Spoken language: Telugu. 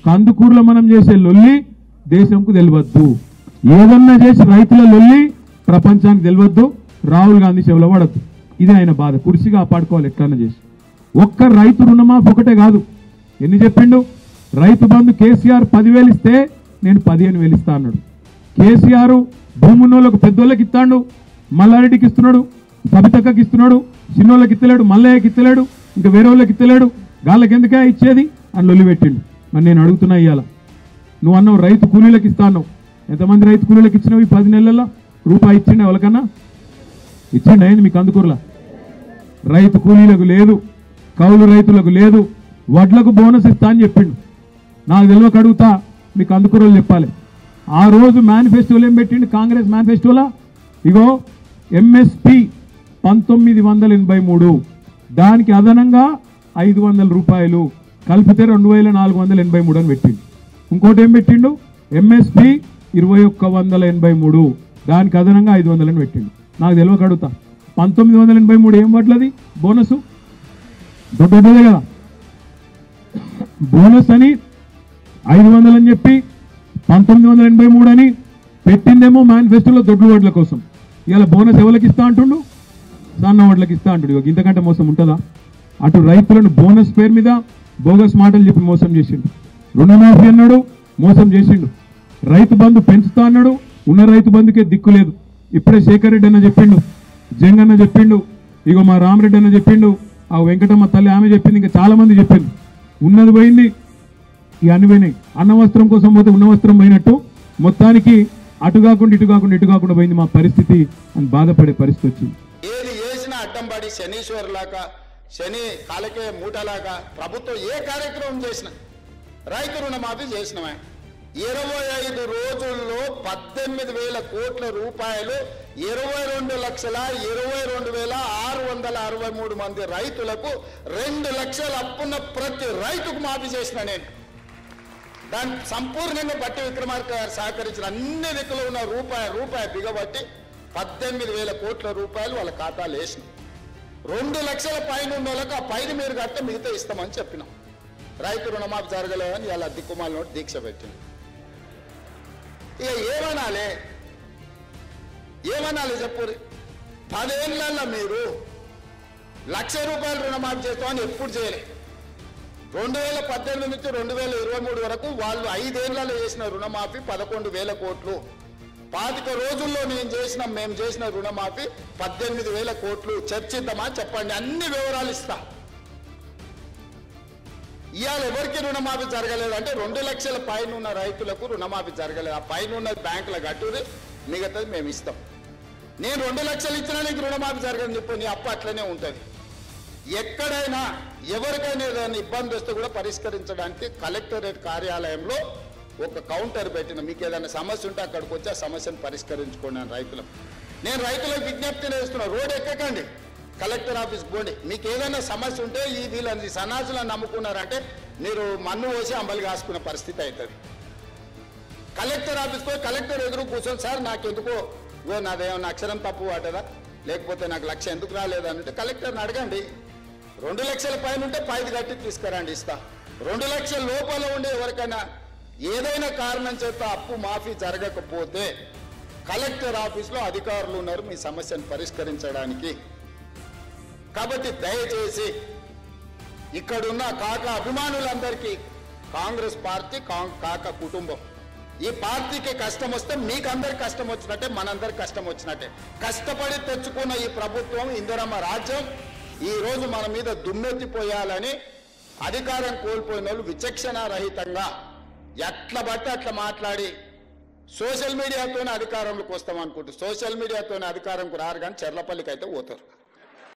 కందుకూరులో మనం చేసే లొల్లి దేశంకు తెలియవద్దు, ఏదన్నా చేసి రైతుల లొల్లి ప్రపంచానికి తెలియవద్దు, రాహుల్ గాంధీ చెవులో పడద్దు. ఇది ఆయన బాధ. కుర్చీగా కాపాడుకోవాలి ఎట్లన్నా చేసి. ఒక్క రైతు రుణమాఫీ ఒకటే కాదు, ఎన్ని చెప్పిండు. రైతు బంధు కేసీఆర్ 10,000 ఇస్తే నేను 15,000 ఇస్తా అన్నాడు. కేసీఆర్ భూమున్నోళ్ళకు పెద్దోళ్ళకి ఇస్తాడు, మల్లారెడ్డికి ఇస్తున్నాడు, సబితక్కకి ఇస్తున్నాడు, చిన్నోళ్ళకి ఇస్తలేడు, మల్లయ్యకి ఇస్తలేడు, ఇంకా వేరే వాళ్ళకి ఇస్తలేడు. గాళ్ళకి ఎందుకే ఇచ్చేది అని లొల్లి పెట్టిండు. మరి నేను అడుగుతున్నా, ఇవాళ నువ్వు అన్నావు రైతు కూలీలకు ఇస్తా అన్నావు. ఎంతమంది రైతు కూలీలకు ఇచ్చినావు ఈ 10 నెలల్లో? రూపాయి ఇచ్చిండే ఎవరికన్నా? ఇచ్చిండి అయింది మీకు అందుకూరలా? రైతు కూలీలకు లేదు, కౌలు రైతులకు లేదు, వడ్లకు బోనస్ ఇస్తా అని చెప్పిండు. నాకు తెలియక అడుగుతా, మీకు అందుకూరలు చెప్పాలి. ఆ రోజు మేనిఫెస్టోలో ఏం పెట్టిండు కాంగ్రెస్ మేనిఫెస్టోలా? ఇగో ఎంఎస్పి 1983, దానికి అదనంగా 500 రూపాయలు కలిపితే 2483 అని పెట్టిండు. ఇంకోటి ఏం పెట్టిండు? ఎంఎస్పి 2183, దానికి అదనంగా 500 అని పెట్టిండు. నాకు తెలియక అడుగుతా, 1983 ఏం పట్లది బోనస్? దొడ్డదే కదా. బోనస్ అని 500 అని చెప్పి 1983 అని పెట్టిందేమో మేనిఫెస్టోలో దొడ్డు ఓట్ల కోసం. ఇవాళ బోనస్ ఎవరికి ఇస్తా అంటుండు? సన్న ఓట్లకి ఇస్తా అంటుడు. ఇంతకంటే మోసం ఉంటుందా? అటు రైతులను బోనస్ పేరు మీద బోగస్ మాటలు చెప్పి మోసం చేసిండు. రుణమాఫీ అన్నాడు, మోసం చేసిండు. రైతు బంధు పెంచుతా అన్నాడు, ఉన్న రైతు బంధుకే దిక్కు లేదు. ఇప్పుడే శేఖర్ రెడ్డి అన్న చెప్పిండు, జంగన్న చెప్పిండు, ఇగో మా రామరెడ్డి అన్న చెప్పిండు, ఆ వెంకటమ్మ తల్లి ఆమె చెప్పింది, ఇంకా చాలా మంది చెప్పింది. ఉన్నది పోయింది, ఈ అన్ని పోయినాయి. అన్న వస్త్రం కోసం పోతే ఉన్న వస్త్రం పోయినట్టు మొత్తానికి అటు కాకుండా ఇటు కాకుండా ఇటు కాకుండా పోయింది మా పరిస్థితి అని బాధపడే పరిస్థితి వచ్చింది. ఏది చేసినా అడ్డంపడి శనీశ్వరులాగా, శని కాలకే మూటలాగా ప్రభుత్వం ఏ కార్యక్రమం చేసినా రైతు రుణమాఫీ చేసినవే. 25 రోజుల్లో 18,000 కోట్ల రూపాయలు 22,22,663 మంది రైతులకు 2 లక్షల అప్పున్న ప్రతి రైతుకు మాఫీ చేసిన నేను. దాన్ని సంపూర్ణంగా బట్టి విక్రమార్క గారు సహకరించిన అన్ని దిక్కులు ఉన్న రూపాయి బిగబట్టి 18,000 కోట్ల రూపాయలు వాళ్ళ ఖాతాలు వేసిన. 2 లక్షల పైన ఉన్న వాళ్ళకి ఆ పైన మీరు కట్టే మిగతా ఇస్తామని చెప్పినాం. రైతు రుణమాఫీ జరగలేదని ఇలా దిక్కుమాల నోటి దీక్ష పెట్టింది. ఇక ఏమనాలి చెప్పు. 10 ఏళ్ళల్లో మీరు 1,00,000 రూపాయలు రుణమాఫీ చేస్తామని ఎప్పుడు చేయలే. 2018 నుంచి 2023 వరకు వాళ్ళు 5 ఏళ్లలో చేసిన రుణమాఫీ 11,000 కోట్లు. 25 రోజుల్లో మేము చేసిన రుణమాఫీ 18,000 కోట్లు. చర్చిద్దామా చెప్పండి, అన్ని వివరాలు ఇస్తా. ఇవాళ ఎవరికి రుణమాఫీ జరగలేదంటే 2 లక్షల పైన ఉన్న రైతులకు రుణమాఫీ జరగలేదు. ఆ పైన ఉన్న బ్యాంకుల కట్టుది, మిగతాది మేము ఇస్తాం. నేను 2 లక్షలు ఇచ్చినా నీకు రుణమాఫీ జరగదని చెప్పి నీ అప్పు అట్లనే ఉంటుంది. ఎక్కడైనా ఎవరికైనా ఏదైనా ఇబ్బంది వస్తే కూడా పరిష్కరించడానికి కలెక్టరేట్ కార్యాలయంలో ఒక కౌంటర్ పెట్టిన. మీకు ఏదైనా సమస్య ఉంటే అక్కడికి వచ్చి ఆ సమస్యను పరిష్కరించుకోండి అని రైతులకు. నేను రైతులకు విజ్ఞప్తి చేస్తున్నా, రోడ్ ఎక్కకండి, కలెక్టర్ ఆఫీస్ పోండి. మీకు ఏదైనా సమస్య ఉంటే ఈ వీళ్ళని సన్నాసులను నమ్ముకున్నారంటే మీరు మన్ను పోసి అంబలి కాసుకునే పరిస్థితి అవుతుంది. కలెక్టర్ ఆఫీస్ పోయి కలెక్టర్ ఎదురు కూర్చొని, సార్ నాకు ఎందుకో నాదేమన్నా అక్షరం తప్పు వాటదా, లేకపోతే నాకు 1,00,000 ఎందుకు రాలేదంటే కలెక్టర్ని అడగండి. 2 లక్షల పైన ఉంటే 5 కట్టి తీసుకురండి, ఇస్తా. 2 లక్షల లోపల ఉండే ఎవరికైనా ఏదైనా కారణం చేత అప్పు మాఫీ జరగకపోతే కలెక్టర్ ఆఫీస్లో అధికారులు ఉన్నారు మీ సమస్యను పరిష్కరించడానికి. కాబట్టి దయచేసి ఇక్కడున్న కాక అభిమానులందరికీ కాంగ్రెస్ పార్టీ కాక కుటుంబం, ఈ పార్టీకి కష్టం వస్తే మీకు అందరికి కష్టం వచ్చినట్టే, మనందరికి కష్టం వచ్చినట్టే. కష్టపడి తెచ్చుకున్న ఈ ప్రభుత్వం, ఇందిరమ్మ రాజ్యం ఈ రోజు మన మీద దుమ్మెత్తిపోయాలని అధికారం కోల్పోయిన వాళ్ళు విచక్షణ రహితంగా ఎట్లా బట్టి అట్లా మాట్లాడి సోషల్ మీడియాతోనే అధికారంలోకి వస్తాం అనుకుంటారు. సోషల్ మీడియాతోనే అధికారంకు రారు కానీ చెర్లపల్లికి అయితే పోతారు.